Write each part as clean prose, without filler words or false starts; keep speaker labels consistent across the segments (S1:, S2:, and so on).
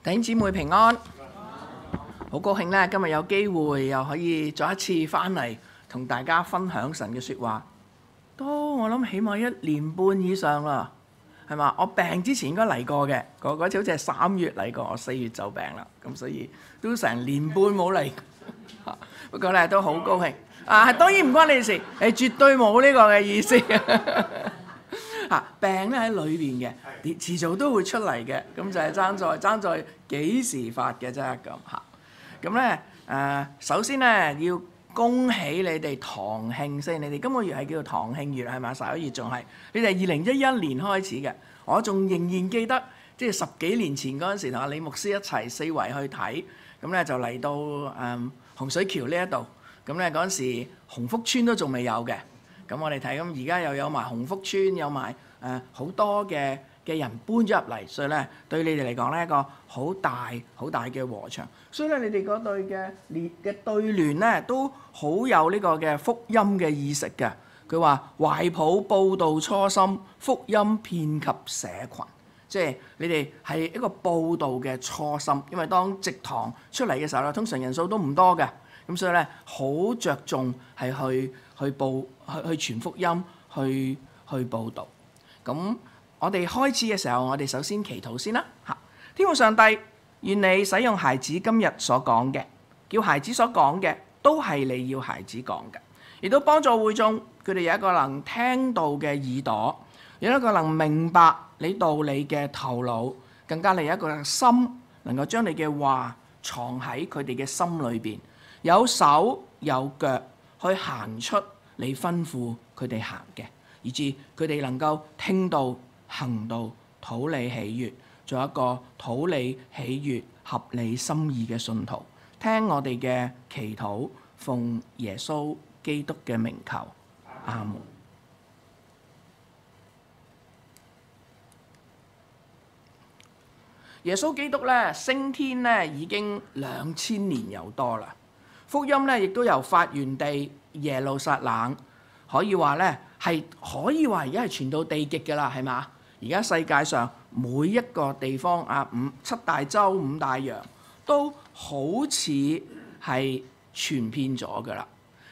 S1: 弟兄姊妹平安，好高興咧，今日有機會又可以再一次翻嚟同大家分享神嘅説話。都我諗起碼1年半以上啦，係嘛？我病之前應該嚟過嘅，嗰次好似係3月嚟過，我4月就病啦，咁所以都成年半冇嚟過。不過咧都好高興啊！當然唔關你事，你絕對冇呢個嘅意思。病咧喺裏邊嘅，遲早都會出嚟嘅，咁就係爭在幾時發嘅啫咁嚇。咁咧首先咧要恭喜你哋堂慶先，你哋今個月係叫做堂慶月係嘛？11月仲係，你哋係2011年開始嘅，我仲仍然記得，即係10幾年前嗰陣時同阿李牧師一齊四圍去睇，咁咧就嚟到洪水橋呢一度，咁咧嗰陣時洪福村都仲未有嘅。咁我哋睇，咁而家又有埋洪福村，有埋好多嘅人搬咗入嚟，所以咧對你哋嚟講咧一個好大嘅禾場，所以咧你哋嗰隊嘅對聯咧都好有呢個嘅福音嘅意識嘅。佢話懷抱報道初心，福音遍及社群，即係你哋係一個報道嘅初心，因為當植堂出嚟嘅時候咧，通常人數都唔多嘅，咁所以咧好着重係去傳福音，去報導。咁我哋開始嘅時候，我哋首先祈禱先啦嚇。天父上帝，願你使用孩子今日所講嘅，叫孩子所講嘅都係你要孩子講嘅，亦都幫助會眾佢哋有一個能聽到嘅耳朵，有一個能明白你道理嘅頭腦，更加你有一個心能夠將你嘅話藏喺佢哋嘅心裏邊，有手有腳去行出你吩咐佢哋行嘅，以致佢哋能夠聽到行到討你喜悅，做一個討你喜悅合你心意嘅信徒。聽我哋嘅祈禱，奉耶穌基督嘅名求，阿門。耶穌基督咧升天咧已經2000年有多啦，福音咧亦都由發源地耶路撒冷，可以話咧係可以話而家係傳到地極㗎啦，係嘛？而家世界上每一個地方7大洲5大洋都好似係傳遍咗㗎啦。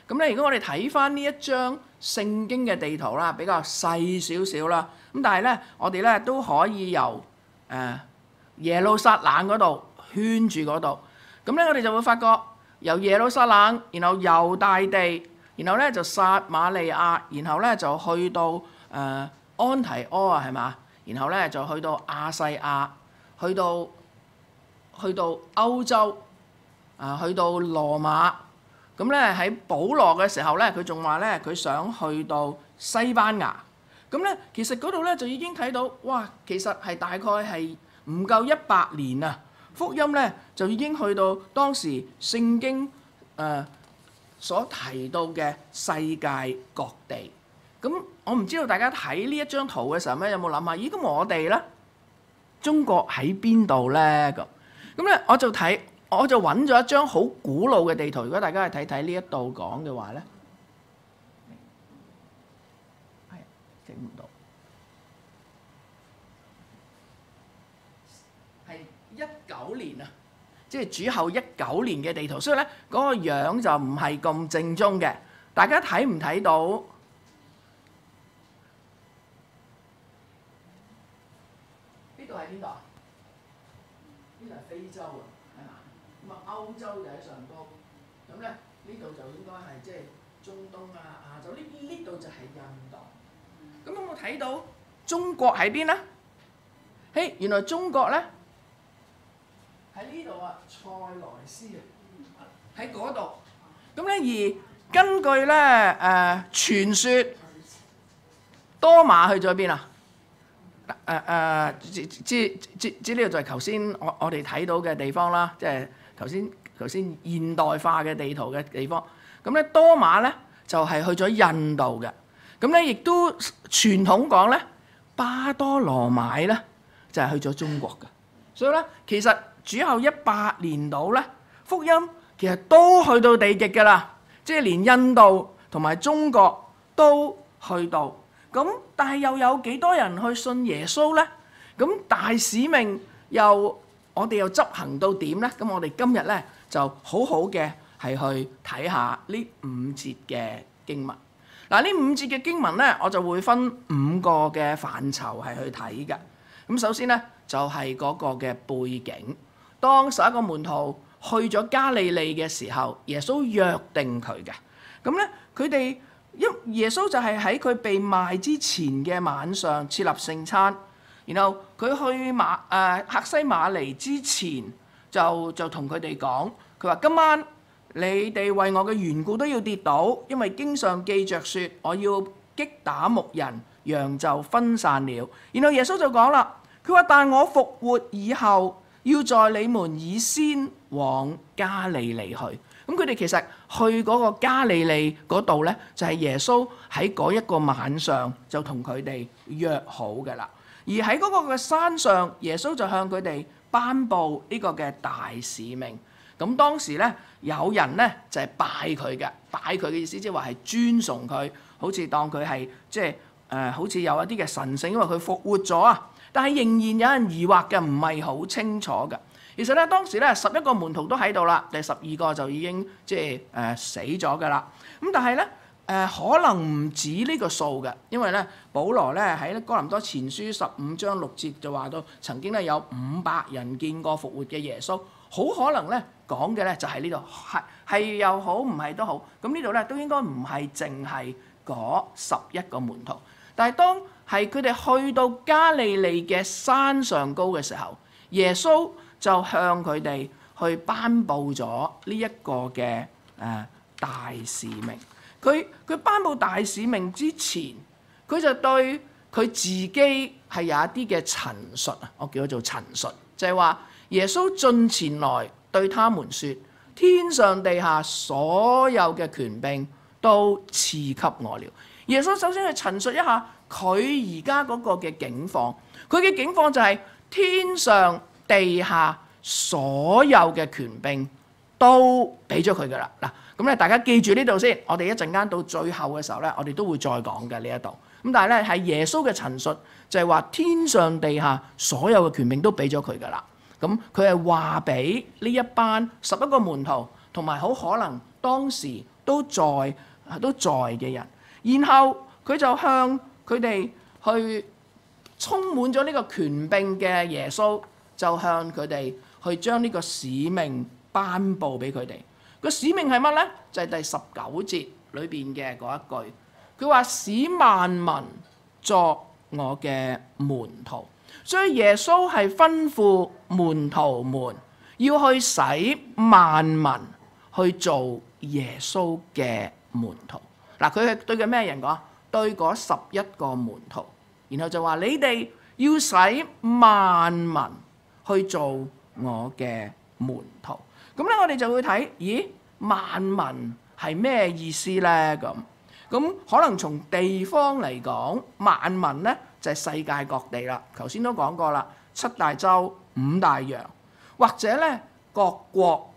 S1: 咁咧，如果我哋睇翻呢一張聖經嘅地圖啦，比較細少少啦，咁但係咧我哋咧都可以由耶路撒冷嗰度圈住嗰度，咁咧我哋就會發覺由耶路撒冷，然後猶大地，然後咧就撒瑪利亞，然後咧就去到安提阿啊，係嘛？然後咧就去到亞細亞，去到歐洲去到羅馬。咁咧喺保羅嘅時候咧，佢仲話咧佢想去到西班牙。咁咧其實嗰度咧就已經睇到，哇！其實係大概係唔夠100年啊，福音咧就已經去到當時聖經所提到嘅世界各地。咁我唔知道大家睇呢一張圖嘅時候咧，有冇諗下？咦，咁我哋咧中國喺邊度咧？咁咧我就揾咗一張好古老嘅地圖。如果大家去睇睇呢一度講嘅話咧，係整唔到，係19年啊，即係主後19年嘅地圖，所以咧嗰個樣就唔係咁正宗嘅。大家睇唔睇到？呢度係邊度啊？呢度係非洲啊，係嘛？咁啊歐洲就喺上高，咁咧呢度就應該係即係中東啊、亞洲，呢度就係印度。咁有冇睇到中國喺邊咧？嘿，原來中國咧喺呢度啊，塞萊斯啊，喺嗰度。咁咧而根據咧傳說，多馬去咗邊啊？呢度就係頭先我哋睇到嘅地方啦，即係頭先現代化嘅地圖嘅地方。咁咧多馬咧就係去咗印度嘅。咁咧亦都傳統講咧巴多羅買咧就係去咗中國嘅。所以咧其實主後100年度咧福音其實都去到地極㗎啦，即係連印度同埋中國都去到。咁但係又有幾多人去信耶穌呢？咁大使命又我哋又執行到點呢？咁我哋今日呢，就好好嘅係去睇下呢5節嘅經文。嗱，呢5節嘅經文呢，我就會分5個嘅範疇係去睇嘅。咁首先呢，就係嗰個嘅背景。當11個門徒去咗加利利嘅時候，耶穌約定佢嘅。咁咧，佢哋耶穌就係喺佢被賣之前嘅晚上設立聖餐，然後佢去客西馬尼之前就同佢哋講，佢話今晚你哋為我嘅緣故都要跌倒，因為經上記着說我要擊打牧人，羊就分散了。然後耶穌就講啦，佢話但我復活以後，要在你們以先往加利利去。咁佢哋其實去嗰個加利利嗰度呢，就係耶穌喺嗰一個晚上就同佢哋約好嘅啦。而喺嗰個嘅山上，耶穌就向佢哋頒布呢個嘅大使命。咁當時呢，有人呢就係拜佢嘅，拜佢嘅意思即係話係尊崇佢，好似當佢係即係好似有一啲嘅神聖，因為佢復活咗啊。但係仍然有人疑惑嘅，唔係好清楚嘅。其實咧，當時咧11個門徒都喺度啦，第12個就已經即係死咗㗎啦。咁但係咧可能唔止呢個數嘅，因為咧保羅咧喺哥林多前書15章6節就話到，曾經咧有500人見過復活嘅耶穌，好可能咧講嘅咧就係呢度係又好，唔係都好。咁呢度咧都應該唔係淨係嗰11個門徒，但係當係佢哋去到加利利嘅山上高嘅時候，耶穌就向佢哋去頒布咗呢一個嘅大使命。佢頒布大使命之前，佢就對佢自己係有一啲嘅陳述啊，我叫佢做陳述，就係話耶穌進前來對他們說：天上地下所有嘅權柄都賜給我了。耶穌首先去陳述一下佢而家嗰個嘅境況，佢嘅境況就係天上地下所有嘅權柄都俾咗佢噶啦。嗱，咁咧大家記住呢度先，我哋一陣間到最後嘅時候咧，我哋都會再講嘅呢一度。咁但係咧係耶穌嘅陳述，就係話天上地下所有嘅權柄都俾咗佢噶啦。咁佢係話俾呢一班11個門徒，同埋好可能當時都在嘅人，然後佢就向佢哋去充滿咗呢個權柄嘅耶穌，就向佢哋去將呢個使命頒布俾佢哋。個使命係乜呢？就係第19節裏邊嘅嗰一句，佢話使萬民作我嘅門徒。所以耶穌係吩咐門徒們要去使萬民去做耶穌嘅門徒。嗱，佢係對緊咩人講？對嗰11個門徒，然後就話你哋要使萬民去做我嘅門徒。咁咧，我哋就會睇，咦，萬民係咩意思咧？咁可能從地方嚟講，萬民咧就係世界各地啦。頭先都講過啦，7大洲、5大洋，或者咧各國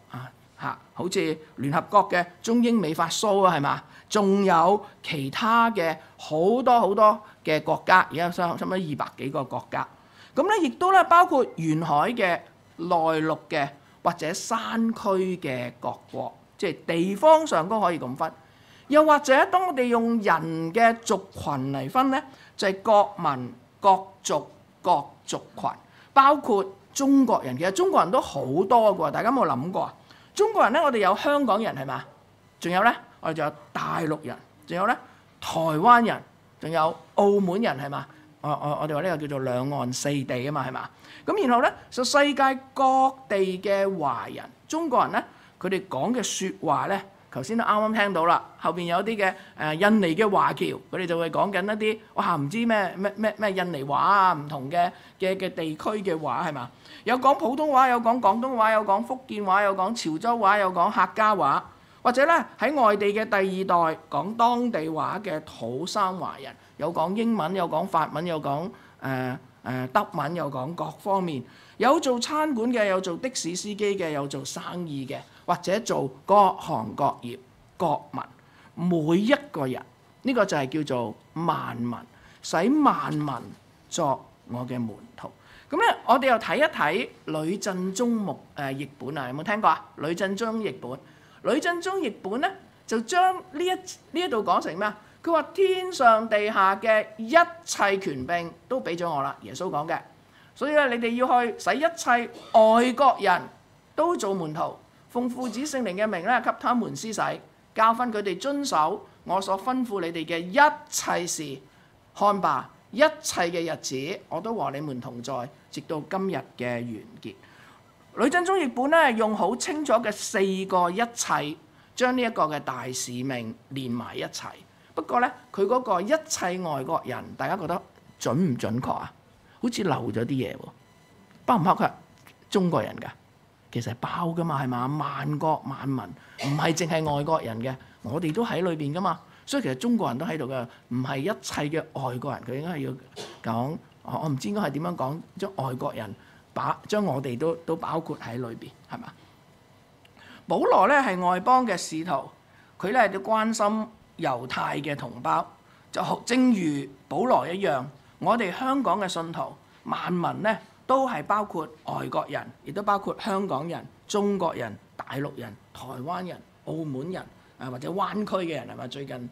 S1: 好似聯合國嘅中英美法蘇啊，係嘛？仲有其他嘅好多嘅國家，而家差唔多200幾個國家。咁咧亦都咧包括沿海嘅、內陸嘅或者山區嘅各國，即係地方上都可以咁分。又或者當我哋用人嘅族群嚟分咧，就係各民、各族、各族群，包括中國人。其實中國人都好多㗎，大家有冇諗過啊？中國人咧，我哋有香港人係嘛？仲有咧，我哋仲有大陸人，仲有咧台灣人，仲有澳門人係嘛？我哋話呢個叫做兩岸四地啊嘛，係嘛？咁然後咧，就世界各地嘅華人、中國人咧，佢哋講嘅説話咧，頭先都啱啱聽到啦。後邊有啲嘅印尼嘅華僑，佢哋就會講緊一啲哇唔知咩印尼話啊，唔同嘅地區嘅話係嘛？有講普通話，有講廣東話，有講福建話，有講潮州話，有講客家話，或者咧喺外地嘅第二代講當地話嘅土生華人，有講英文，有講法文，有講德文，有講各方面，有做餐館嘅，有做的士司機嘅，有做生意嘅，或者做各行各業各民，每一個人呢個就係叫做萬民，使萬民作我嘅門徒。咁咧，我哋又睇一睇呂振中譯本啊，有冇聽過啊？呂振中譯本，呂振中譯本咧就將呢一度講成咩啊？佢話天上地下嘅一切權柄都俾咗我啦，耶穌講嘅。所以咧，你哋要去使一切外國人都做門徒，奉父子聖靈嘅名咧，給他們施洗，教訓佢哋遵守我所吩咐你哋嘅一切事。看吧，一切嘅日子我都和你們同在，直到今日嘅完結。呂振中譯本咧用好清楚嘅4個一切，將呢一個嘅大使命連埋一齊。不過咧，佢嗰個一切外國人，大家覺得準唔準確啊？好似漏咗啲嘢喎，包唔包括中國人㗎？其實係包㗎嘛，係嘛？萬國萬民，唔係淨係外國人嘅，我哋都喺裏邊㗎嘛。所以其實中國人都喺度㗎，唔係一切嘅外國人。佢應該係要講，我唔知應該係點樣講，將外國人將我哋都包括喺裏邊，係嘛？保羅咧係外邦嘅使徒，佢咧都關心猶太嘅同胞，就正如保羅一樣。我哋香港嘅信徒萬民咧，都係包括外國人，亦都包括香港人、中國人、大陸人、台灣人、澳門人或者灣區嘅人係咪？最近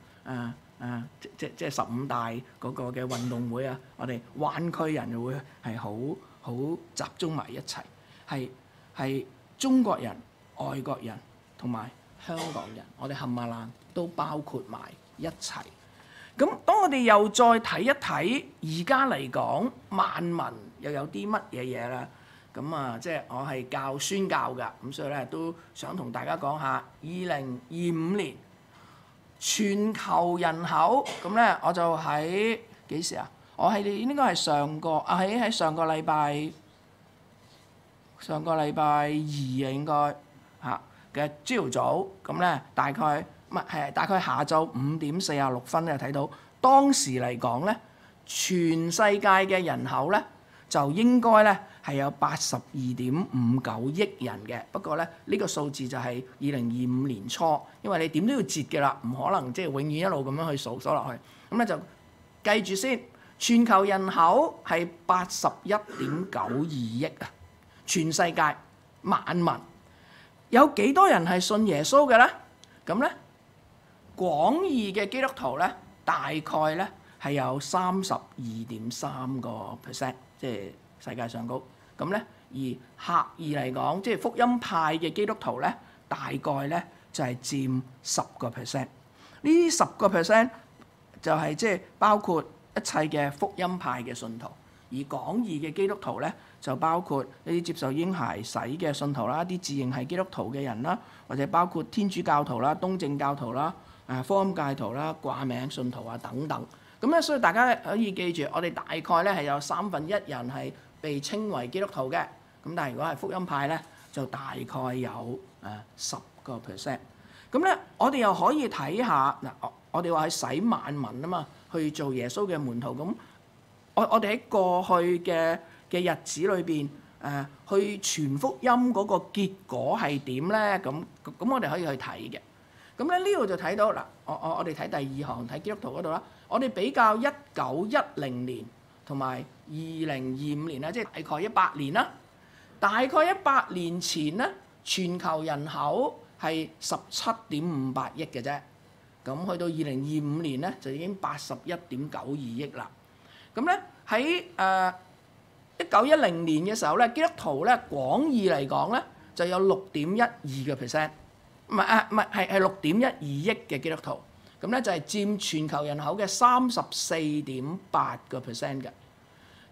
S1: 即係15大嗰個嘅運動會啊，我哋灣區人就會係好集中埋一齊，係中國人、外國人同埋香港人，我哋冚唪唥都包括埋一齊。咁當我哋又再睇一睇而家嚟講萬民又有啲乜嘢嘢啦？咁啊，即係我係教宣教㗎，咁所以咧都想同大家講下2025年全球人口。咁咧我就喺幾時啊？我係應該係喺上個禮拜2應該嚇嘅朝早，咁咧大概下晝5點46分咧睇到，當時嚟講咧，全世界嘅人口咧就應該咧係有82.59億人嘅。不過咧呢個數字就係2025年初，因為你點都要截嘅啦，唔可能即係永遠一路咁樣去數落去。咁咧就計住先，全球人口係81.92億啊！全世界萬民有幾多人係信耶穌嘅咧？咁咧？廣義嘅基督徒咧，大概咧係有32.3%，即係世界上高。咁咧，而狹義嚟講，即係福音派嘅基督徒咧，大概咧就係佔10%。呢10%就係即係包括一切嘅福音派嘅信徒，而廣義嘅基督徒咧就包括一啲接受嬰孩洗嘅信徒啦，一啲自認係基督徒嘅人啦，或者包括天主教徒啦、東正教徒啦。福音戒徒啦、掛名信徒啊等等，咁咧，所以大家咧可以記住，我哋大概咧係有1/3人係被稱為基督徒嘅，咁但係如果係福音派咧，就大概有10%。咁咧，我哋又可以睇下嗱，我哋話係使萬民啊嘛，去做耶穌嘅門徒。咁我哋喺過去嘅日子裏邊去傳福音嗰個結果係點咧？咁我哋可以去睇嘅。咁咧呢度就睇到嗱，我哋睇第2行睇基督徒嗰度啦。我哋比較1910年同埋2025年啦，即係大概100年啦。大概100年前咧，全球人口係17.58億嘅啫。咁去到2025年咧，就已經81.92億啦。咁咧喺1910年嘅時候咧，基督徒咧廣義嚟講咧就有6.12%。唔係6.12億嘅基督徒，咁咧就係佔全球人口嘅34.8%嘅。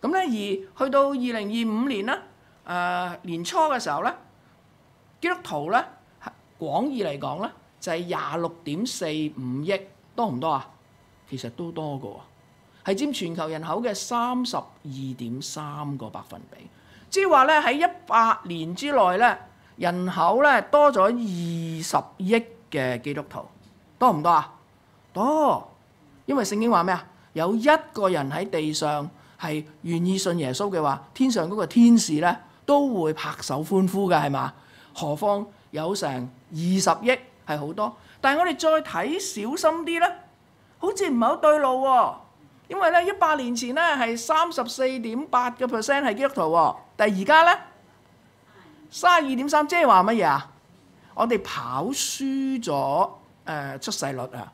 S1: 咁咧而去到2025年咧，年初嘅時候咧，基督徒咧廣義嚟講咧就係26.45億，多唔多啊？其實都多嘅喎，係佔全球人口嘅32.3%。即係話咧喺100年之內咧。人口咧多咗20億嘅基督徒，多唔多啊？多，因為聖經話咩啊？有一個人喺地上係願意信耶穌嘅話，天上嗰個天使咧都會拍手歡呼嘅，係嘛？何況有成20億係好多，但係我哋再睇小心啲咧，好似唔係好對路喎。因為咧100年前咧係34.8% 係基督徒喎，但係而家咧32.3%，即係話乜嘢啊？我哋跑輸咗出世率啊，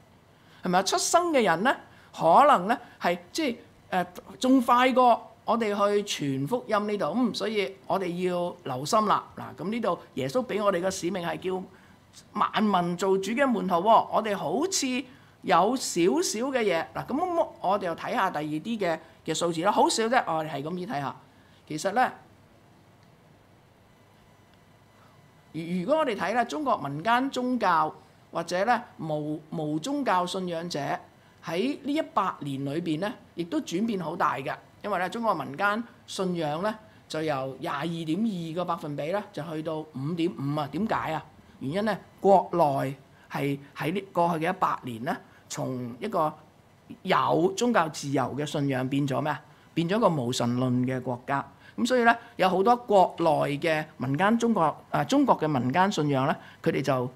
S1: 係咪啊？出生嘅人咧可能咧係即係仲快過我哋去傳福音呢度，所以我哋要留心啦。嗱，咁呢度耶穌俾我哋嘅使命係叫萬民做主嘅門徒喎，我哋好似有少少嘅嘢嗱，咁我哋又睇下第二啲嘅數字啦，好少啫，我哋係咁樣睇下。其實咧，如果我哋睇咧中國民間宗教或者咧無宗教信仰者喺呢100年裏邊咧，亦都轉變好大嘅，因為咧中國民間信仰咧就由22.2個百分比咧就去到5.5啊。點解啊？原因咧國內係喺呢過去嘅100年咧，從一個有宗教自由嘅信仰變咗咩啊？變咗個無神論嘅國家。咁所以咧有好多國內嘅民間中國嘅民間信仰咧，佢哋就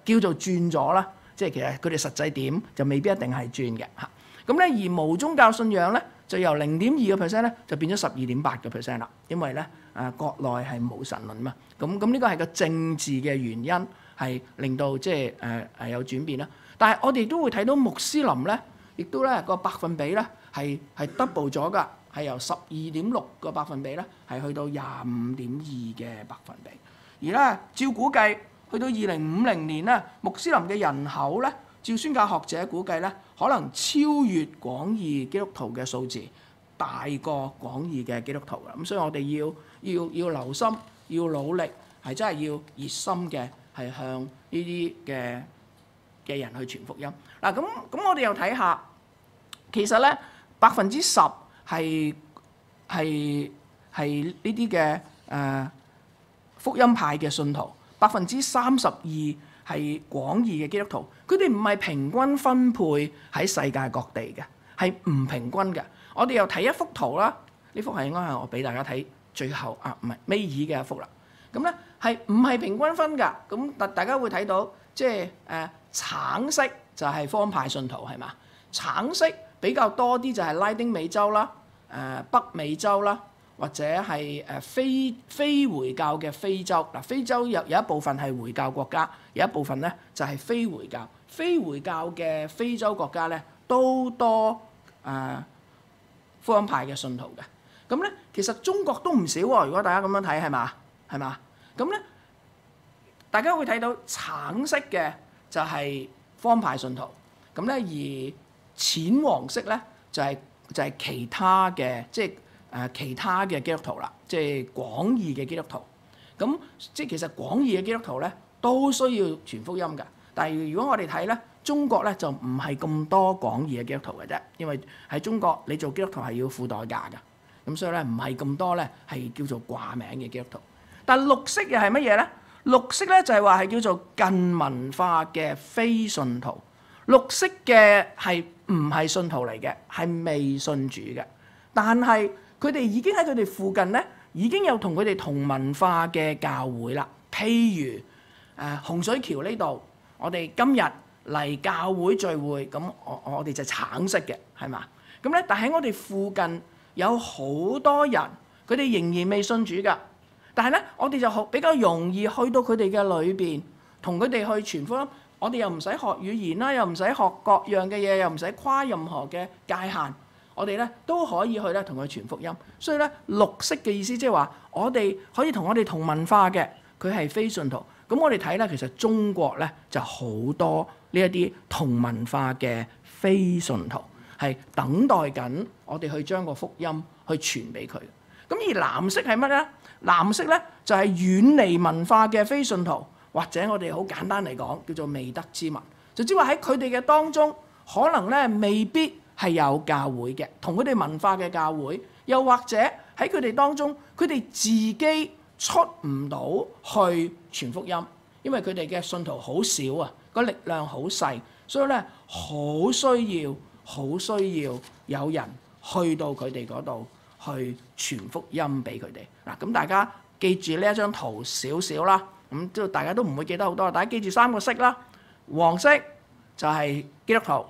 S1: 叫做轉咗啦。即係其實佢哋實際點就未必一定係轉嘅嚇。咁咧而無宗教信仰咧就由0.2% 咧就變咗12.8% 啦。因為咧國內係無神論嘛。咁呢個係個政治嘅原因係令到即係有轉變啦。但係我哋都會睇到穆斯林咧，亦都咧個百分比咧係 double 咗㗎，係由12.6個百分比咧係去到25.2嘅百分比。而咧照估計，去到2050年咧，穆斯林嘅人口咧，照宣教學者估計咧，可能超越廣義基督徒嘅數字，大過廣義嘅基督徒啦。咁所以我哋要留心，要努力，係真係要熱心嘅，係向呢啲嘅人去傳福音。嗱，咁我哋又睇下，其實咧10%係呢啲嘅福音派嘅信徒。32%係廣義嘅基督徒，佢哋唔係平均分配喺世界各地嘅，係唔平均嘅。我哋又睇一幅圖啦，呢幅係應該係我俾大家睇最後唔係尾二嘅一幅啦。咁咧係唔係平均分㗎？咁大家會睇到，即係橙色就係福音派信徒係嘛？橙色比較多啲就係拉丁美洲啦、北美洲啦。或者係非回教嘅非洲嗱，非洲有一部分係回教國家，有一部分咧就係非回教。非回教嘅非洲國家咧都多福音派嘅信徒嘅。咁咧其實中國都唔少喎。如果大家咁樣睇係嘛？咁咧大家會睇到橙色嘅就係福音派信徒，咁咧而淺黃色咧就係其他嘅即係。其他嘅基督徒啦，即係廣義嘅基督徒。咁即係其實廣義嘅基督徒咧都需要傳福音㗎。但係如果我哋睇咧，中國咧就唔係咁多廣義嘅基督徒嘅啫，因為喺中國你做基督徒係要付代價㗎。咁所以咧唔係咁多咧係叫做掛名嘅基督徒。但係綠色又係乜嘢咧？綠色咧就係話係叫做近文化嘅非信徒。綠色嘅係唔係信徒嚟嘅？係未信主嘅，但係佢哋已經喺佢哋附近咧，已經有同佢哋同文化嘅教會啦。譬如洪水橋呢度，我哋今日嚟教會聚會，咁我哋就橙色嘅，係嘛？咁咧，但喺我哋附近有好多人，佢哋仍然未信主㗎。但係咧，我哋就比較容易去到佢哋嘅裏邊，同佢哋去傳福音。我哋又唔使學語言啦，又唔使學各樣嘅嘢，又唔使跨任何嘅界限。我哋咧都可以去咧同佢傳福音，所以咧綠色嘅意思即係話我哋可以同我哋同文化嘅，佢係非信徒。咁我哋睇咧，其實中國咧就好多呢一啲同文化嘅非信徒，係等待緊我哋去將個福音去傳俾佢。咁而藍色係乜咧？藍色咧就係遠離文化嘅非信徒，或者我哋好簡單嚟講叫做未得之民，就即係話喺佢哋嘅當中，可能咧未必係有教會嘅，同佢哋文化嘅教會，又或者喺佢哋當中，佢哋自己出唔到去傳福音，因為佢哋嘅信徒好少啊，個力量好細，所以咧好需要有人去到佢哋嗰度去傳福音俾佢哋。嗱，咁大家記住呢一張圖少少啦，咁都大家都唔會記得好多，大家記住3個色啦，黃色就係基督徒，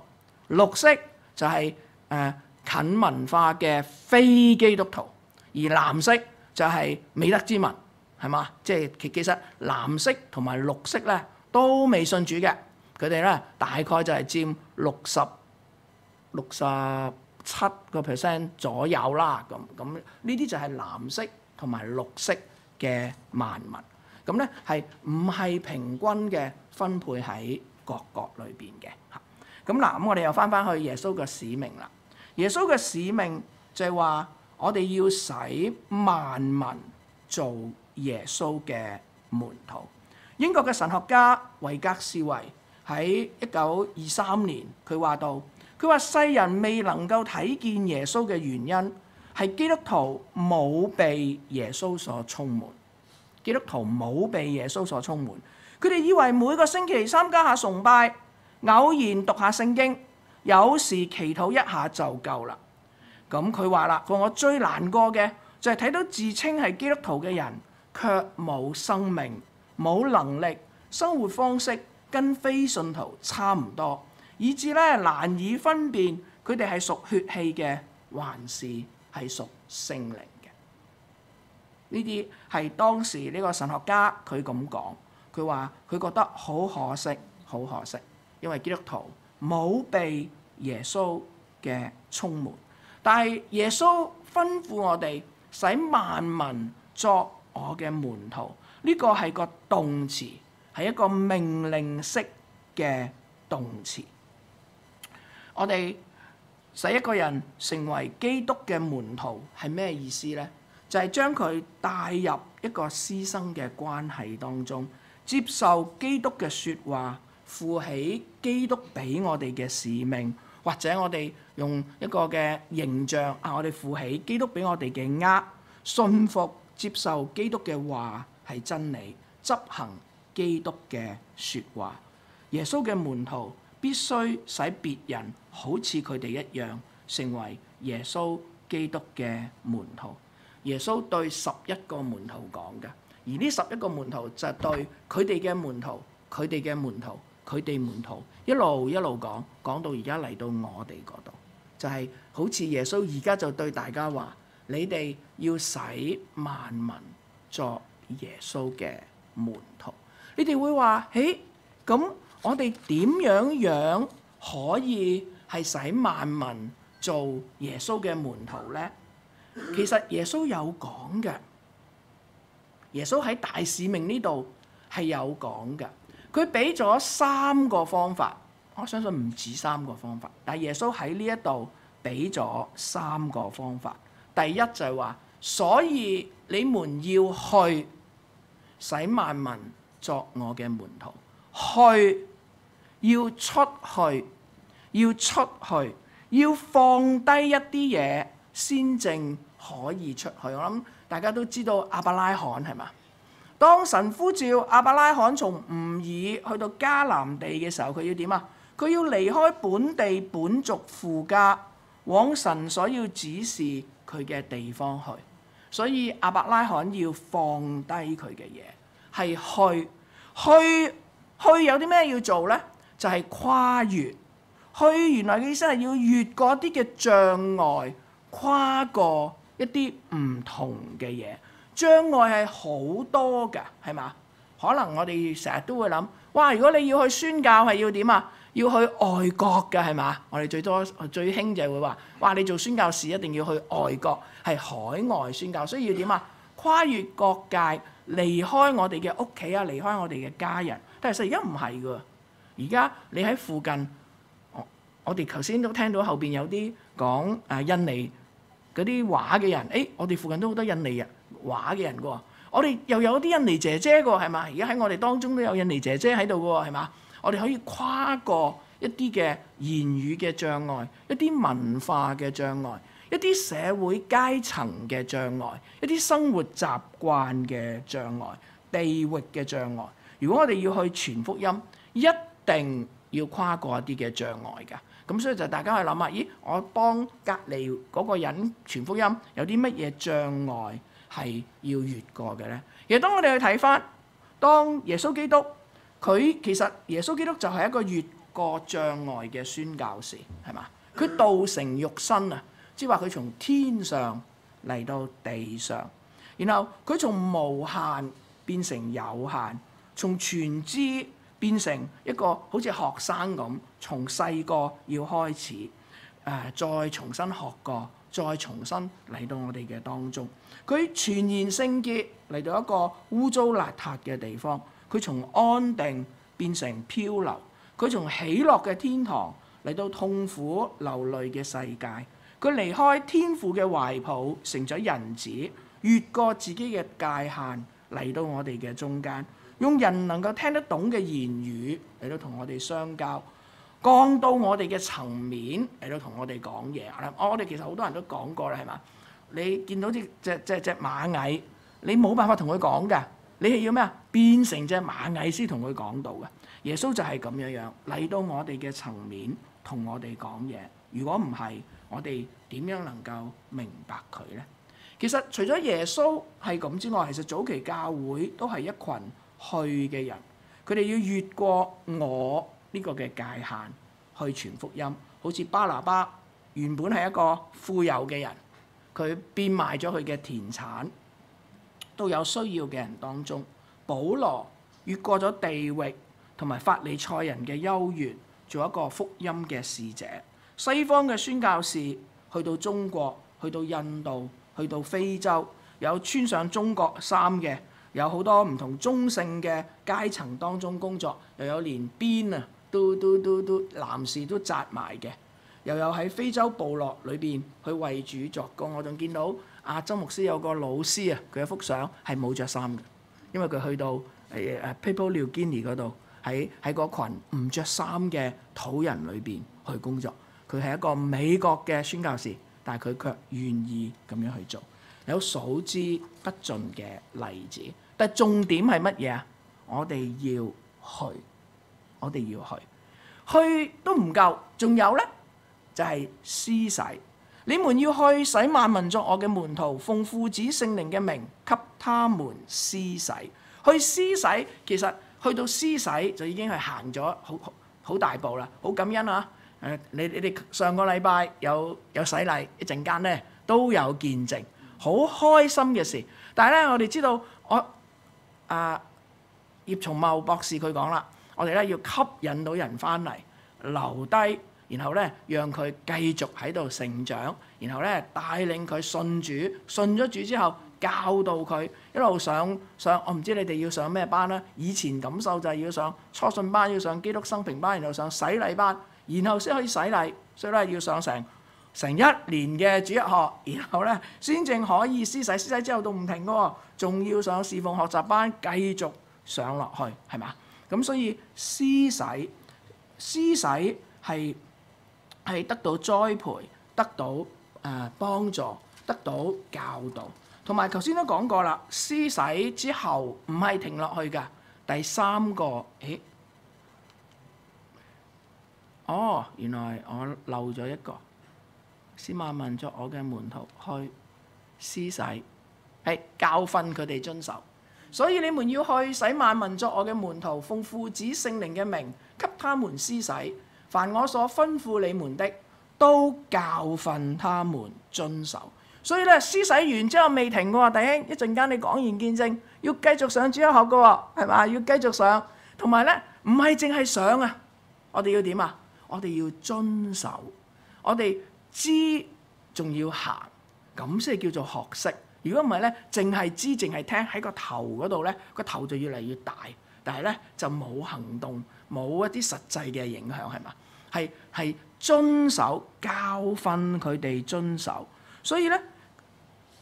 S1: 綠色就係近文化嘅非基督徒，而藍色就係美德之民，係嘛？即係其實藍色同埋綠色咧都未信主嘅，佢哋咧大概就係佔67% 左右啦。咁呢啲就係藍色同埋綠色嘅萬民。咁咧係唔係平均嘅分配喺各國裏邊嘅？咁嗱，咁我哋又翻去耶穌嘅使命啦。耶穌嘅使命就係話，我哋要使萬民做耶穌嘅門徒。英國嘅神學家維格士維喺1923年，佢話到，佢話世人未能夠睇見耶穌嘅原因係基督徒冇被耶穌所充滿。基督徒冇被耶穌所充滿，佢哋以為每個星期參加下崇拜，偶然讀下聖經，有時祈禱一下就夠啦。咁佢話啦，我最難過嘅就係睇到自稱係基督徒嘅人，卻冇生命、冇能力，生活方式跟非信徒差唔多，以致咧難以分辨佢哋係屬血氣嘅，還是係屬聖靈嘅。呢啲係當時呢個神學家佢咁講，佢話佢覺得好可惜，好可惜，因為基督徒冇被耶穌嘅充滿。但係耶穌吩咐我哋使萬民作我嘅門徒，呢個係個動詞，係一個命令式嘅動詞。我哋使一個人成為基督嘅門徒係咩意思呢？就係將佢帶入一個師生嘅關係當中，接受基督嘅説話，負起基督俾我哋嘅使命，或者我哋用一個嘅形象我哋負起基督俾我哋嘅軛，信服接受基督嘅話係真理，執行基督嘅説話。耶穌嘅門徒必須使別人好似佢哋一樣，成為耶穌基督嘅門徒。耶穌對11個門徒講嘅，而呢11個門徒就對佢哋嘅門徒、佢哋嘅門徒、佢哋門徒一路講到而家嚟到我哋嗰度，就係好似耶穌而家就對大家話：你哋要使萬民作耶穌嘅門徒。你哋會話：咁我哋點樣可以係使萬民做耶穌嘅門徒呢？其實耶穌有講嘅，耶穌喺大使命呢度係有講嘅。佢俾咗3個方法，我相信唔止3個方法，但係耶穌喺呢一度俾咗3個方法。第一就係話，所以你們要去，使萬民作我嘅門徒。去，要出去，要放低一啲嘢先正可以出去。我諗大家都知道亞伯拉罕係嘛？當神呼召亞伯拉罕從吾爾去到迦南地嘅時候，佢要點啊？佢要離開本地本族父家，往神所要指示佢嘅地方去。所以亞伯拉罕要放低佢嘅嘢，係去有啲咩要做呢？就係跨越。去原來嘅意思係要越過啲嘅障礙，跨過一啲唔同嘅嘢。障礙係好多㗎，係嘛？可能我哋成日都會諗，哇！如果你要去宣教係要點啊？要去外國㗎，係嘛？我哋最興就係會話，哇！你做宣教士一定要去外國，係海外宣教，所以要點啊？跨越各界，離開我哋嘅屋企啊，離開我哋嘅家人。但係實而家唔係㗎，而家你喺附近，我哋頭先都聽到後邊有啲講印尼嗰啲話嘅人，我哋附近都好多印尼人話嘅人㗎喎，我哋又有啲印尼姐姐㗎喎，係嘛？而家喺我哋當中都有印尼姐姐喺度㗎喎，係嘛？我哋可以跨過一啲嘅言語嘅障礙，一啲文化嘅障礙，一啲社會階層嘅障礙，一啲生活習慣嘅障礙，地域嘅障礙。如果我哋要去傳福音，一定要跨過一啲嘅障礙㗎。咁所以就大家去諗下，咦？我幫隔離嗰個人傳福音，有啲乜嘢障礙係要越過嘅咧？其實當我哋去睇翻，當耶穌基督其實耶穌基督就係一個越過障礙嘅宣教士，係嘛？佢道成肉身啊，即係話佢從天上嚟到地上，然後佢從無限變成有限，從全知變成一個好似學生咁，從細個要開始，再重新學過，再重新嚟到我哋嘅當中。佢全然聖潔嚟到一個污糟邋遢嘅地方，佢從安定變成漂流，佢從喜樂嘅天堂嚟到痛苦流淚嘅世界，佢離開天父嘅懷抱，成咗人子，越過自己嘅界限嚟到我哋嘅中間，用人能夠聽得懂嘅言語嚟到同我哋相交，降到我哋嘅層面嚟到同我哋講嘢。我哋其實好多人都講過啦，係嘛？你見到隻螞蟻，你冇辦法同佢講㗎，你係要咩啊？變成隻螞蟻先同佢講到嘅。耶穌就係咁樣嚟到我哋嘅層面同我哋講嘢。如果唔係，我哋點樣能夠明白佢呢？其實除咗耶穌係咁之外，其實早期教會都係一群去嘅人，佢哋要越過我呢個嘅界限去傳福音。好似巴拿巴原本係一個富有嘅人，佢變賣咗佢嘅田產，都有需要嘅人當中。保羅越過咗地域同埋法利賽人嘅優越，做一個福音嘅使者。西方嘅宣教士去到中國，去到印度，去到非洲，有穿上中國衫嘅，有好多唔同中性嘅階層當中工作，又有連辮啊都男士都紮埋嘅，又有喺非洲部落裏邊去為主作工。我仲見到周牧師有個老師啊，佢有幅相係冇着衫嘅，因為佢去到Papua New Guinea 嗰度，喺嗰群唔着衫嘅土人裏邊去工作。佢係一個美國嘅宣教士，但係佢卻願意咁樣去做，有數之不盡嘅例子。但係重點係乜嘢啊？我哋要去，我哋要去都唔夠，仲有咧就係施洗。你們要去，使萬民作我嘅門徒，奉父子聖靈嘅名給他們施洗。去施洗，其實去到施洗就已經係行咗好大步啦，好感恩啊！你哋上個禮拜有洗禮，一陣間咧都有見證，好開心嘅事。但係咧，我哋知道葉松茂博士佢講啦，我哋咧要吸引到人翻嚟留低，然後咧讓佢繼續喺度成長，然後咧帶領佢信主，信咗主之後教導佢一路上。我唔知你哋要上咩班啦。以前感受就係要上初信班，要上基督生平班，然後上洗禮班，然後先可以洗禮，所以咧要上成1年嘅主日學，然後咧先正可以施洗。施洗之後都唔停嘅喎，仲要上侍奉學習班，繼續上落去，係嘛？咁所以施洗係得到栽培，得到幫助，得到教導。同埋頭先都講過啦，施洗之後唔係停落去㗎。第3個，原來我漏咗一個，使萬民作我嘅門徒，去施洗，係教訓佢哋遵守。所以你們要去，使萬民作我嘅門徒，奉父子聖靈嘅名給他們施洗。凡我所吩咐你們的，都教訓他們遵守。所以咧，施洗完之後未停嘅喎，弟兄，一陣間你講完見證，要繼續上主日學嘅喎，係嘛？要繼續上，同埋咧唔係淨係上啊，我哋要點啊？我哋要遵守，我哋知仲要行，咁先叫做學識。如果唔係咧，淨係知淨係聽，喺個頭嗰度咧，個頭就越嚟越大，但係咧就冇行動，冇一啲實際嘅影響，係嘛？係遵守，教訓佢哋遵守。所以咧，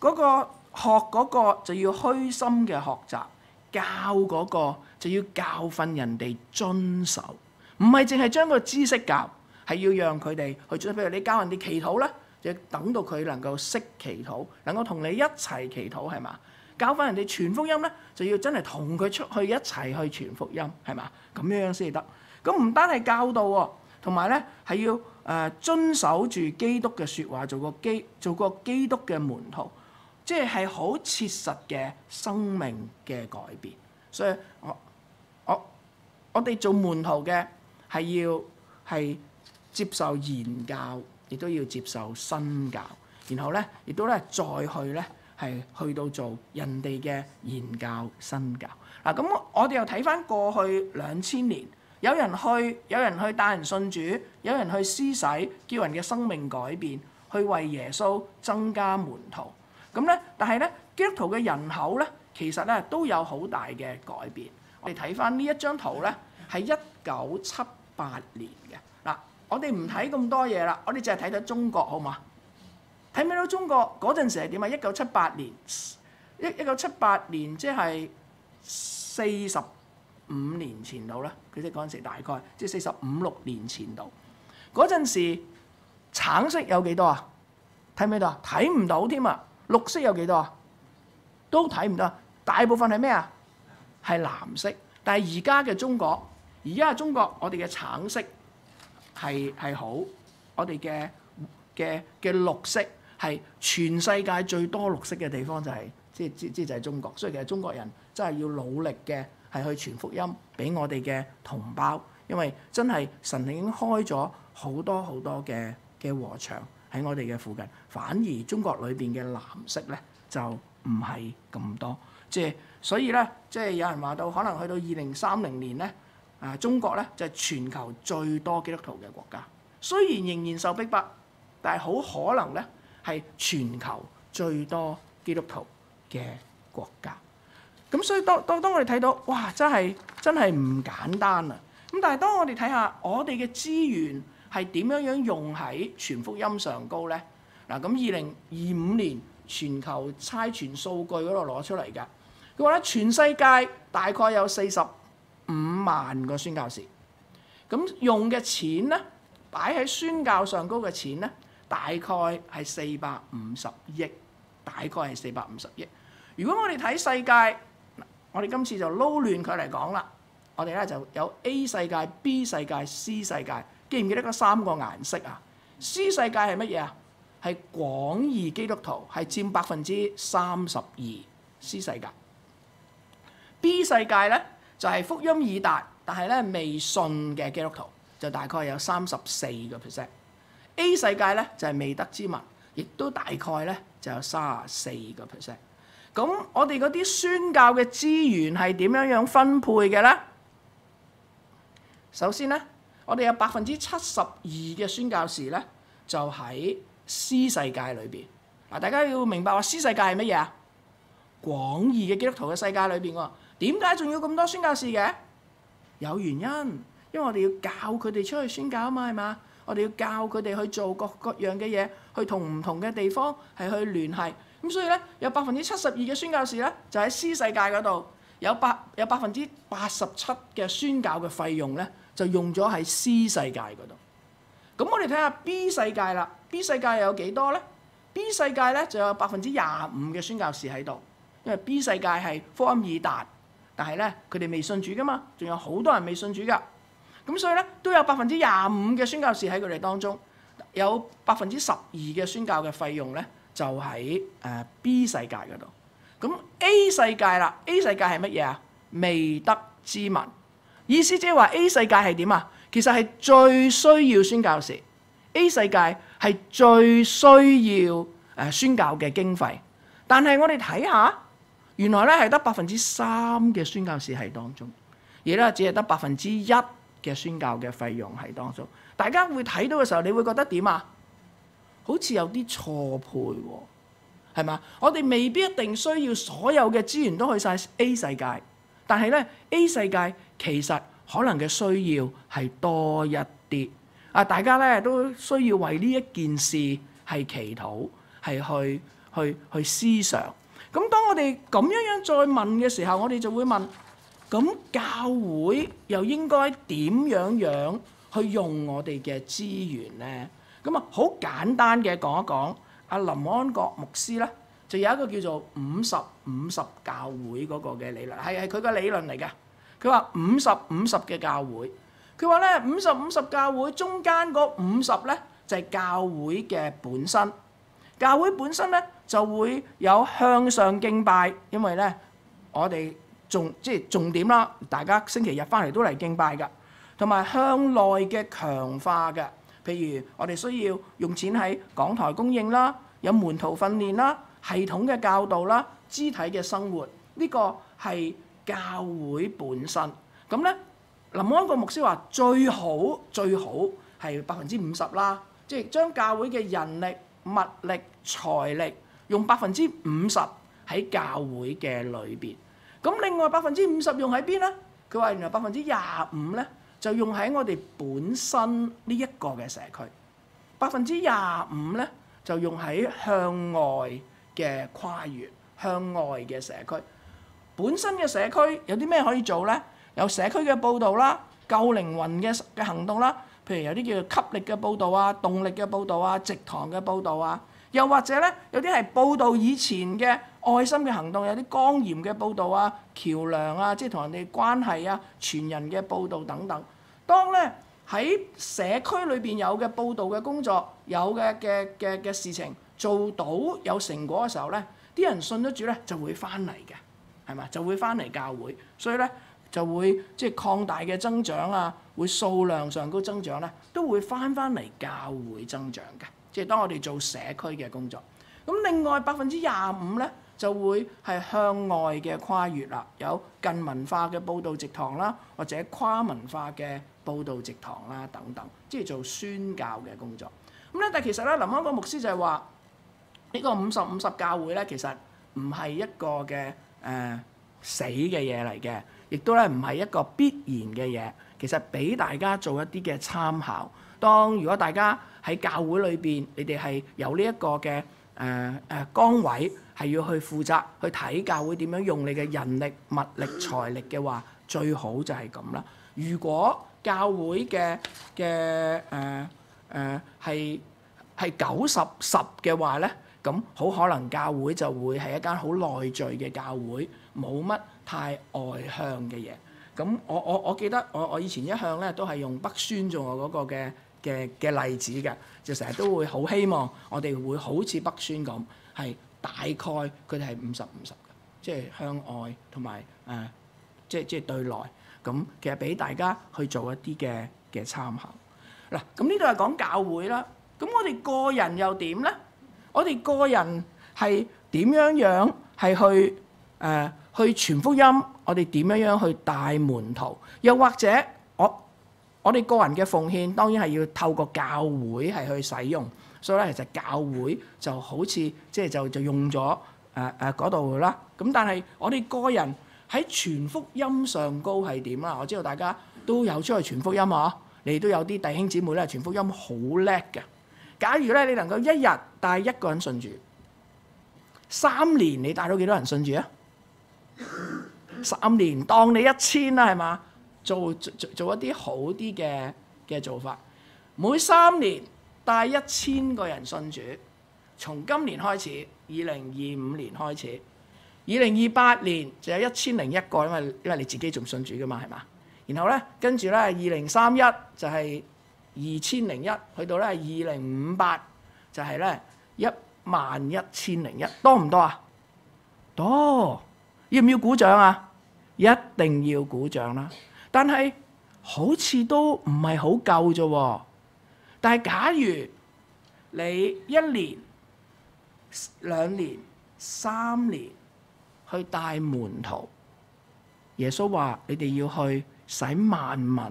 S1: 嗰個學嗰個就要虛心嘅學習，教嗰個就要教訓人哋遵守，唔係淨係將個知識教，係要讓佢哋去做。譬如你教人哋祈禱咧，就等到佢能夠識祈禱，能夠同你一齊祈禱，係嘛？教翻人哋傳福音咧，就要真係同佢出去一齊去傳福音，係嘛？咁樣先得。咁唔單係教導喎，同埋咧係要遵守住基督嘅説話，做個基督嘅門徒，即係好切實嘅生命嘅改變。所以我哋做門徒嘅係接受言教亦都要接受新教，然後咧亦都咧再去咧係去到做人哋嘅言教新教。嗱，咁我哋又睇翻過去2000年，有人去帶人信主，有人去施洗，叫人嘅生命改變，去為耶穌增加門徒。咁咧，但係咧基督徒嘅人口咧，其實咧都有好大嘅改變。我哋睇翻呢一張圖咧，係1978年嘅。嗱，我哋唔睇咁多嘢啦，我哋淨係睇睇中國好嘛？睇唔睇到中國嗰陣時係點啊？1978年，1978年即係45年前度啦。佢即係嗰陣時大概即係45、6年前度。嗰陣時橙色有幾多啊？睇唔睇到啊？睇唔到添啊！綠色有幾多啊？都睇唔到。大部分係咩啊？係藍色。但係而家嘅中國，我哋嘅橙色係好，我哋嘅綠色係全世界最多綠色嘅地方就係就係中國。所以其實中國人真係要努力嘅係去傳福音俾我哋嘅同胞，因為真係神已經開咗好多好多嘅禾場喺我哋嘅附近，反而中國裏邊嘅藍色咧就唔係咁多。所以咧，即係有人話到可能去到2030年咧，中國咧就係全球最多基督徒嘅國家。雖然仍然受逼迫，但係好可能咧係全球最多基督徒嘅國家。咁所以當我哋睇到，哇！真係唔簡單啊！咁但係當我哋睇下我哋嘅資源係點樣用喺傳福音上高咧？嗱，咁2025年全球差傳數據嗰度攞出嚟㗎。佢話咧，全世界大概有45萬個宣教士，咁用嘅錢咧，擺喺宣教上高嘅錢咧，大概係450億，大概係450億。如果我哋睇世界，我哋今次就撈亂佢嚟講啦。我哋咧就有 A 世界、B 世界、C 世界，記唔記得嗰3個顏色啊 ？C 世界係乜嘢啊？係廣義基督徒，係佔32%。C 世界。B 世界咧就係福音已達，但係咧未信嘅基督徒，就大概有34%。A 世界咧就係未得之民，亦都大概咧就有34%。咁我哋嗰啲宣教嘅資源係點樣分配嘅咧？首先咧，我哋有72%嘅宣教士咧，就喺 C 世界裏邊。嗱，大家要明白話 C 世界係乜嘢啊？廣義嘅基督徒嘅世界裏邊喎。點解仲要咁多宣教士嘅？有原因，因為我哋要教佢哋出去宣教啊嘛，係嘛？我哋要教佢哋去做各樣嘅嘢，去同唔同嘅地方係去聯繫。咁所以咧，有72%嘅宣教士咧，就喺 C 世界嗰度，有87%嘅宣教嘅費用咧，就用咗喺 C 世界嗰度。咁我哋睇下 B 世界啦 ，B 世界有幾多咧 ？B 世界咧就有25%嘅宣教士喺度，因為 B 世界係福音已達。但係咧，佢哋未信主噶嘛，仲有好多人未信主噶。咁所以咧，都有25%嘅宣教士喺佢哋當中，有12%嘅宣教嘅費用咧，就喺B 世界嗰度。咁 A 世界啦 ，A 世界係乜嘢啊？未得之民，意思即係話 A 世界係點啊？其實係最需要宣教士。A 世界係最需要宣教嘅經費，但係我哋睇下。原來咧係得3%嘅宣教士喺當中，而咧只係得1%嘅宣教嘅費用喺當中。大家會睇到嘅時候，你會覺得點啊？好似有啲錯配喎，係嘛？我哋未必一定需要所有嘅資源都去晒 A 世界，但係咧 A 世界其實可能嘅需要係多一啲。大家咧都需要為呢一件事係祈禱，係去思想。咁當我哋咁樣再問嘅時候，我哋就會問：咁教會又應該點樣去用我哋嘅資源咧？咁啊，好簡單嘅講一講。阿林安國牧師咧，就有一個叫做50-50教會嗰個嘅理論，係佢個理論嚟嘅。佢話50-50嘅教會，佢話咧50-50教會中間嗰50咧就係教會嘅本身。教會本身咧就會有向上敬拜，因為咧我哋重點啦，大家星期日翻嚟都嚟敬拜㗎，同埋向內嘅強化嘅，譬如我哋需要用錢喺講台供應啦，有門徒訓練啦，系統嘅教導啦，肢體嘅生活，呢個係教會本身。咁咧，林安國牧師話最好係50%啦，即係將教會嘅人力、物力、財力用50%喺教會嘅裏邊。咁另外50%用喺邊咧？佢話原來25%咧就用喺我哋本身呢一個嘅社區，25%咧就用喺向外嘅跨越、向外嘅社區。本身嘅社區有啲咩可以做咧？有社區嘅佈道啦、救靈魂嘅行動啦，譬如有啲叫做吸力嘅佈道啊、動力嘅佈道啊、植堂嘅佈道啊，又或者咧有啲係佈道以前嘅愛心嘅行動，有啲光鹽嘅佈道啊、橋樑啊，即係同人哋關係啊、傳人嘅佈道等等。當咧喺社區裏邊有嘅佈道嘅工作，有嘅事情做到有成果嘅時候咧，啲人信咗主咧就會翻嚟嘅，係嘛？就會翻嚟教會，所以咧就會即係擴大嘅增長啊，會數量上高增長咧，都會翻嚟教會增長嘅。即係當我哋做社區嘅工作，咁另外25%咧就會係向外嘅跨越啦，有近文化嘅佈道植堂啦，或者跨文化嘅佈道植堂啦等等，即係做宣教嘅工作。咁咧，但係其實咧，林安國牧師就係話呢個50-50教會咧，其實唔係一個嘅死嘅嘢嚟嘅，亦都咧唔係一個必然嘅嘢。其實俾大家做一啲嘅參考。當如果大家喺教會裏邊，你哋係有呢一個嘅崗位，係要去負責去睇教會點樣用你嘅人力、物力、財力嘅話，最好就係咁啦。如果教會嘅係90-10嘅話咧，咁好可能教會就會係一間好內聚嘅教會，冇乜太外向嘅嘢。咁我記得我以前一向咧都係用北宣做我嗰個嘅例子嘅，就成日都會好希望我哋會好似北宣咁，係大概佢哋係50-50嘅，即係向外同埋即係對內。咁其實俾大家去做一啲嘅參考。嗱，咁呢度係講教會啦。咁我哋個人又點咧？我哋個人係點樣係去傳福音？我哋點樣去帶門徒？又或者我哋個人嘅奉獻當然係要透過教會係去使用。所以咧，其實教會就好似即係就用咗嗰度啦。咁但係我哋個人喺傳福音上高係點啦？我知道大家都有出去傳福音啊，你都有啲弟兄姊妹咧傳福音好叻嘅。假如咧你能夠一日帶一個人信主，3年你帶到幾多人信主啊？3年當你1000啦，係嘛？做一啲好啲嘅做法，每3年帶1000個人信主。從今年開始，2025年開始，2028年就有1001個，因為你自己仲信主噶嘛，係嘛？然後咧跟住咧2031就係2001，去到咧2058就係咧11001，多唔多啊？多，要唔要鼓掌啊？一定要鼓掌啦！但係好似都唔係好夠啫喎。但係假如你1年、2年、3年去帶門徒，耶穌話你哋要去使萬民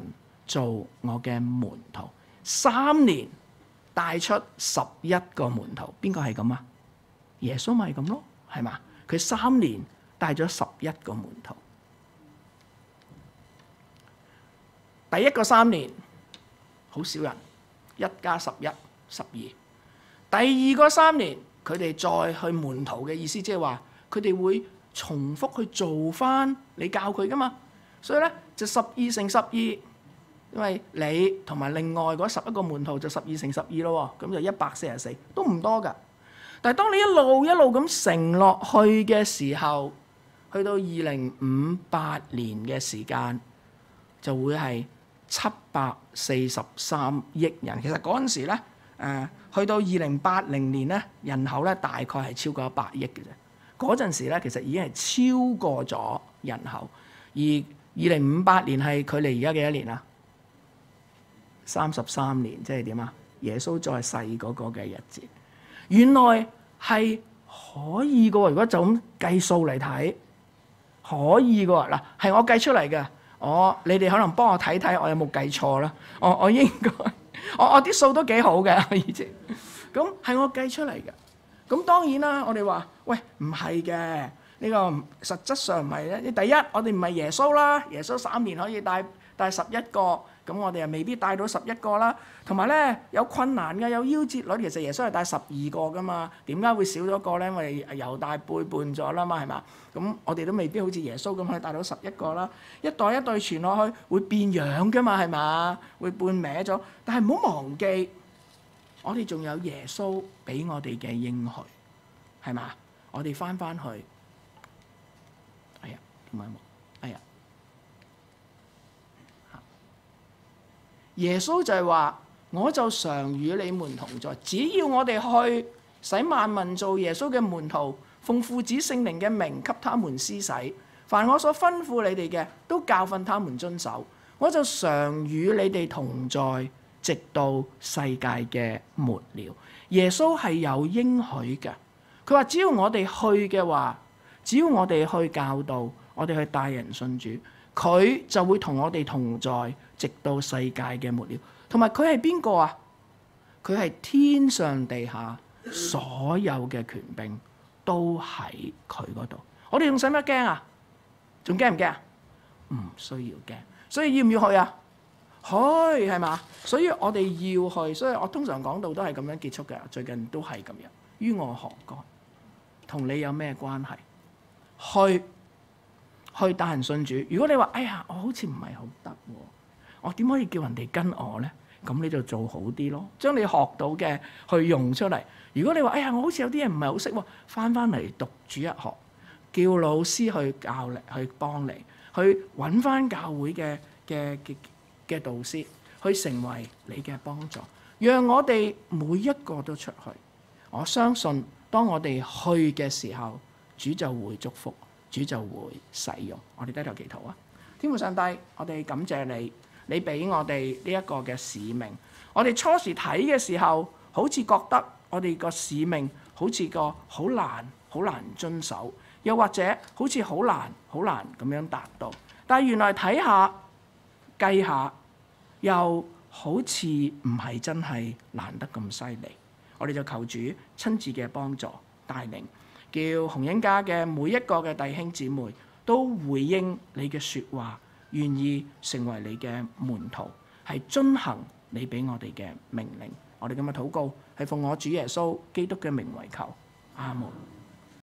S1: 做我嘅門徒。3年帶出11個門徒，邊個係咁啊？耶穌咪咁咯，係嘛？佢3年帶咗11個門徒。第一個3年好少人，1加11，12。第二個3年，佢哋再去門徒嘅意思，即係話佢哋會重複去做翻你教佢噶嘛。所以咧就12乘12，因為你同埋另外嗰11個門徒就12乘12咯，咁就144，都唔多噶。但係當你一路咁乘落去嘅時候，去到2058年嘅時間就會係743億人。其實嗰陣時咧，去到2080年咧，人口咧大概係超過100億嘅啫。嗰陣時咧，其實已經係超過咗人口。而2058年係距離而家幾多年啊？33年，即係點啊耶穌在世嗰個嘅日子。原來係可以嘅喎，如果就咁計數嚟睇，可以嘅喎。嗱，係我計出嚟嘅。你哋可能幫我睇睇，我有冇計錯啦？我應該我啲數都幾好嘅，我以前。咁係我計出嚟嘅。咁當然啦，我哋話喂，唔係嘅，呢個實質上唔係咧。第一，我哋唔係耶穌啦，耶穌3年可以帶11個，咁我哋又未必帶到11個啦。同埋咧有困難嘅，有夭折率，其實耶穌係帶12個噶嘛，點解會少咗個咧？因為猶大背叛咗啦嘛，係嘛？咁我哋都未必好似耶穌咁可以帶到11個啦。一代一代傳落去會變樣噶嘛，係嘛？會半歪咗，但係唔好忘記，我哋仲有耶穌俾我哋嘅應許，係嘛？我哋翻去，哎呀，點解冇？哎呀，耶穌就係話，我就常與你們同在，只要我哋去使萬民做耶穌嘅門徒，奉父子聖靈嘅名給他們施洗，凡我所吩咐你哋嘅，都教訓他們遵守，我就常與你哋同在，直到世界嘅末了。耶穌係有應許嘅，佢話只要我哋去嘅話，只要我哋去教導，我哋去帶人信主，佢就會同我哋同在，直到世界嘅末了。同埋佢係邊個啊？佢係天上地下所有嘅權柄都喺佢嗰度。我哋仲使乜驚啊？仲驚唔驚啊？唔需要驚。所以要唔要去啊？去，係嘛？所以我哋要去。所以我通常講道都係咁樣結束嘅。最近都係咁樣。於我何干？同你有咩關係？去帶人信主。如果你話哎呀，我好似唔係好得喎，我點可以叫人哋跟我呢？咁你就做好啲咯，將你學到嘅去用出嚟。如果你話哎呀，我好似有啲嘢唔係好識喎，翻嚟讀主日學，叫老師去教你，去幫你，去揾翻教會嘅導師，去成為你嘅幫助，讓我哋每一個都出去。我相信當我哋去嘅時候，主就會祝福，主就會使用。我哋低頭祈禱啊！天父上帝，我哋感謝你。你俾我哋呢一個嘅使命，我哋初時睇嘅時候，好似覺得我哋個使命好似個好難遵守，又或者好似好難咁樣達到。但係原來睇下計下，又好似唔係真係難得咁犀利。我哋就求主親自嘅幫助帶領，叫紅英家嘅每一個嘅弟兄姊妹都回應你嘅說話，願意成為你嘅門徒，係遵行你俾我哋嘅命令。我哋今日禱告係奉我主耶穌基督嘅名為求，阿門。